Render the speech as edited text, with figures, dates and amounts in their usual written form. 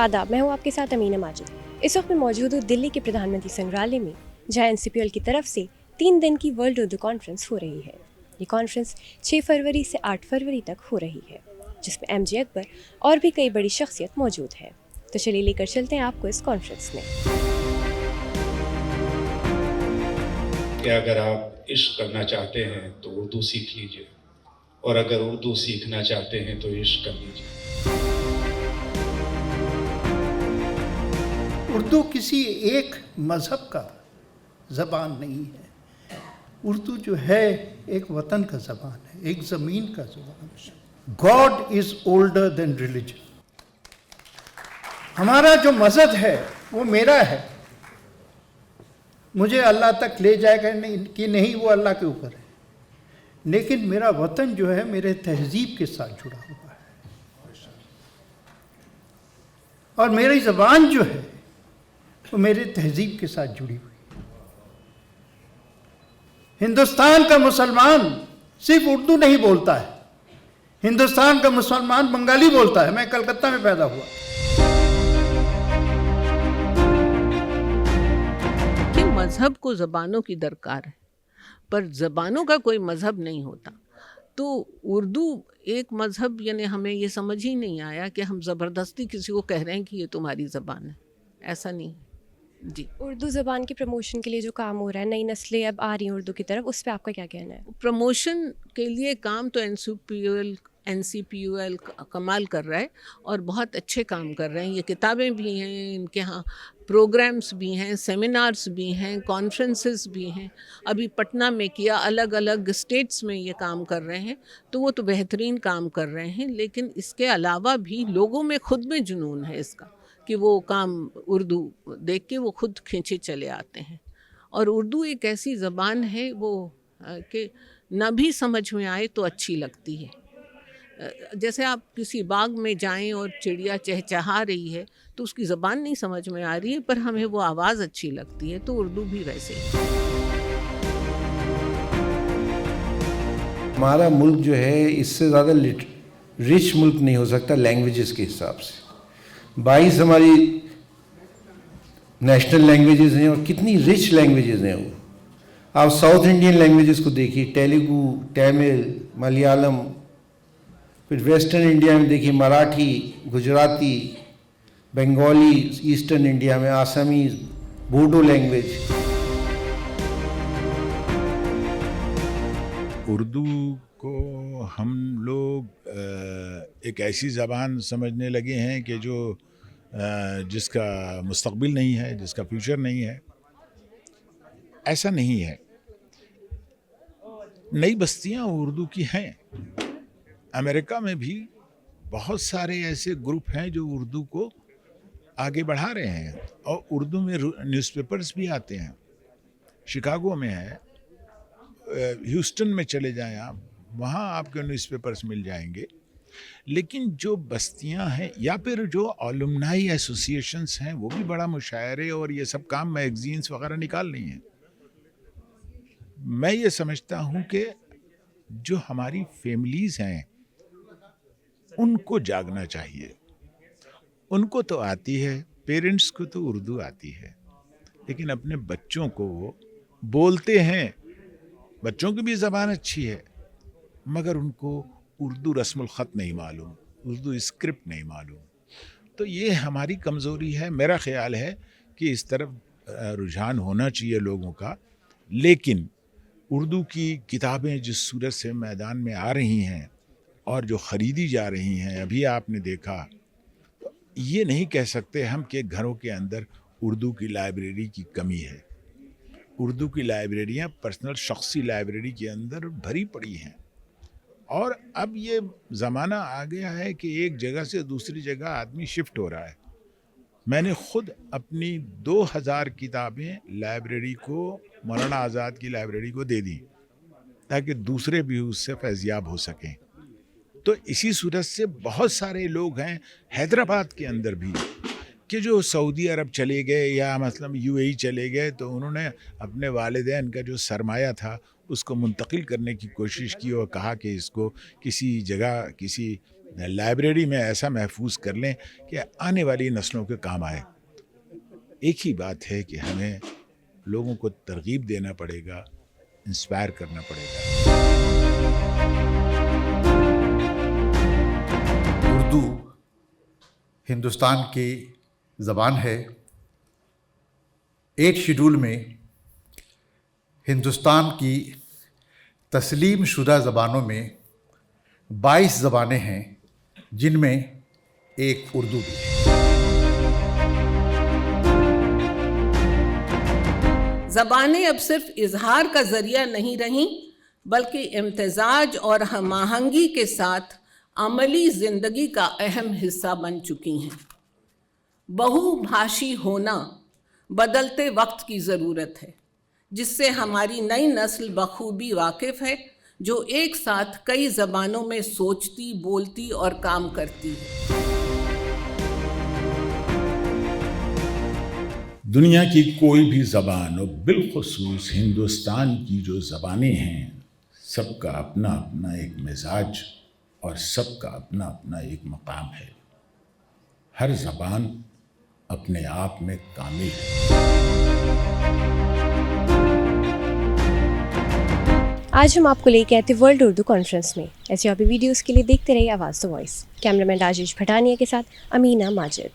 आदाब, मैं हूँ आपके साथ अमीना माजिद। इस वक्त मैं मौजूद हूँ दिल्ली के प्रधानमंत्री संग्रहालय में, जहाँ NCPL की तरफ से 3 दिन की वर्ल्ड उर्दू कॉन्फ्रेंस हो रही है। ये कॉन्फ्रेंस 6 फरवरी से 8 फरवरी तक हो रही है, जिसमें MJ अकबर और भी कई बड़ी शख्सियत मौजूद है। तो चलिए लेकर चलते हैं आपको इस कॉन्फ्रेंस में। कि अगर आप इश्क करना चाहते हैं तो उर्दू सीख लीजिए, और अगर उर्दू सीखना चाहते हैं तो इश्क कर लीजिए। उर्दू किसी एक मज़हब का ज़बान नहीं है। उर्दू जो है एक वतन का ज़बान है, एक ज़मीन का ज़बान है। God is older than religion. हमारा जो मज़हब है वो मेरा है, मुझे अल्लाह तक ले जाएगा नहीं कि नहीं, वो अल्लाह के ऊपर है। लेकिन मेरा वतन जो है मेरे तहज़ीब के साथ जुड़ा हुआ है, और मेरी ज़बान जो है वो मेरे तहज़ीब के साथ जुड़ी हुई है। हिंदुस्तान का मुसलमान सिर्फ उर्दू नहीं बोलता है, हिंदुस्तान का मुसलमान बंगाली बोलता है। मैं कलकत्ता में पैदा हुआ। कि मज़हब को ज़बानों की दरकार है, पर ज़बानों का कोई मज़हब नहीं होता। तो उर्दू एक मज़हब, यानी हमें ये समझ ही नहीं आया कि हम ज़बरदस्ती किसी को कह रहे हैं कि ये तुम्हारी ज़बान है, ऐसा नहीं है जी। उर्दू ज़बान के प्रमोशन के लिए जो काम हो रहा है, नई नस्लें अब आ रही हैं उर्दू की तरफ, उस पर आपका क्या कहना है? प्रमोशन के लिए काम तो NCPL कमाल कर रहा है और बहुत अच्छे काम कर रहे हैं। ये किताबें भी हैं, इनके यहाँ प्रोग्राम्स भी हैं, सेमिनार्स भी हैं, कॉन्फ्रेंसेस भी हैं। अभी पटना में किया, अलग अलग स्टेट्स में ये काम कर रहे हैं, तो वो तो बेहतरीन काम कर रहे हैं। लेकिन इसके अलावा भी लोगों में खुद में जुनून है इसका, कि वो काम उर्दू देख के वो खुद खींचे चले आते हैं। और उर्दू एक ऐसी ज़बान है वो कि ना भी समझ में आए तो अच्छी लगती है। जैसे आप किसी बाग में जाएं और चिड़िया चहचहा रही है तो उसकी ज़बान नहीं समझ में आ रही है, पर हमें वो आवाज़ अच्छी लगती है, तो उर्दू भी वैसे ही। हमारा मुल्क जो है इससे ज़्यादा रिच मुल्क नहीं हो सकता लैंग्वेजेस के हिसाब से। 22 हमारी नेशनल लैंग्वेजेस हैं, और कितनी रिच लैंग्वेजेस हैं वो। आप साउथ इंडियन लैंग्वेजेस को देखिए, तेलुगु, तमिल, मलयालम। फिर वेस्टर्न इंडिया में देखिए मराठी, गुजराती, बंगाली, ईस्टर्न इंडिया में आसामीज, बोडो लैंग्वेज। उर्दू को हम लोग एक ऐसी ज़बान समझने लगे हैं कि जो जिसका मुस्तक़बिल नहीं है, जिसका फ्यूचर नहीं है। ऐसा नहीं है। नई बस्तियां उर्दू की हैं। अमेरिका में भी बहुत सारे ऐसे ग्रुप हैं जो उर्दू को आगे बढ़ा रहे हैं, और उर्दू में न्यूज़पेपर्स भी आते हैं। शिकागो में है, ह्यूस्टन में चले जाएं आप, वहाँ आपके न्यूज़पेपर्स मिल जाएंगे। लेकिन जो बस्तियां हैं या फिर जो अलुमनाई एसोसिएशंस हैं, वो भी बड़ा मुशायरे और ये सब काम मैगजीन्स वगैरह निकाल रही हैं। मैं ये समझता हूँ कि जो हमारी फैमिलीज़ हैं उनको जागना चाहिए। उनको तो आती है, पेरेंट्स को तो उर्दू आती है, लेकिन अपने बच्चों को वो बोलते हैं, बच्चों की भी ज़बान अच्छी है, मगर उनको उर्दू रस्मुल ख़त नहीं मालूम, उर्दू स्क्रिप्ट नहीं मालूम। तो ये हमारी कमज़ोरी है। मेरा ख़्याल है कि इस तरफ रुझान होना चाहिए लोगों का। लेकिन उर्दू की किताबें जिस सूरत से मैदान में आ रही हैं और जो ख़रीदी जा रही हैं, अभी आपने देखा, तो ये नहीं कह सकते हम कि घरों के अंदर उर्दू की लाइब्रेरी की कमी है। उर्दू की लाइब्रेरियाँ पर्सनल शख्सी लाइब्रेरी के अंदर भरी पड़ी हैं। और अब ये ज़माना आ गया है कि एक जगह से दूसरी जगह आदमी शिफ्ट हो रहा है। मैंने ख़ुद अपनी 2000 किताबें लाइब्रेरी को, मौलाना आज़ाद की लाइब्रेरी को दे दी, ताकि दूसरे भी उससे फैज़याब हो सकें। तो इसी सूरत से बहुत सारे लोग हैं हैदराबाद के अंदर भी कि जो सऊदी अरब चले गए या मतलब UAE चले गए, तो उन्होंने अपने वालिदैन का जो सरमाया था उसको मुंतकिल करने की कोशिश की और कहा कि इसको किसी जगह, किसी लाइब्रेरी में ऐसा महफूज कर लें कि आने वाली नस्लों के काम आए। एक ही बात है कि हमें लोगों को तरगीब देना पड़ेगा, इंस्पायर करना पड़ेगा। उर्दू हिंदुस्तान की ज़बान है। 8 शेड्यूल में हिंदुस्तान की तस्लीम शुदा ज़बानों में 22 ज़बानें हैं, जिनमें एक उर्दू भी है। ज़बानें अब सिर्फ इजहार का ज़रिया नहीं रहीं, बल्कि इम्तिज़ाज और हम-आहंगी के साथ अमली ज़िंदगी का अहम हिस्सा बन चुकी हैं। बहुभाषी होना बदलते वक्त की ज़रूरत है, जिससे हमारी नई नस्ल बखूबी वाकिफ़ है, जो एक साथ कई ज़बानों में सोचती, बोलती और काम करती है। दुनिया की कोई भी ज़बान और बिलखुसूस हिंदुस्तान की जो ज़बानें हैं, सबका अपना अपना एक मिजाज और सबका अपना अपना एक मकाम है। हर ज़बान अपने आप में कामिल है। आज हम आपको लेके आए थे वर्ल्ड उर्दू कॉन्फ्रेंस में। ऐसे और भी वीडियोस के लिए देखते रहिए आवाज़ द वॉइस। कैमरामैन राजेश भटानिया के साथ अमीना माजिद।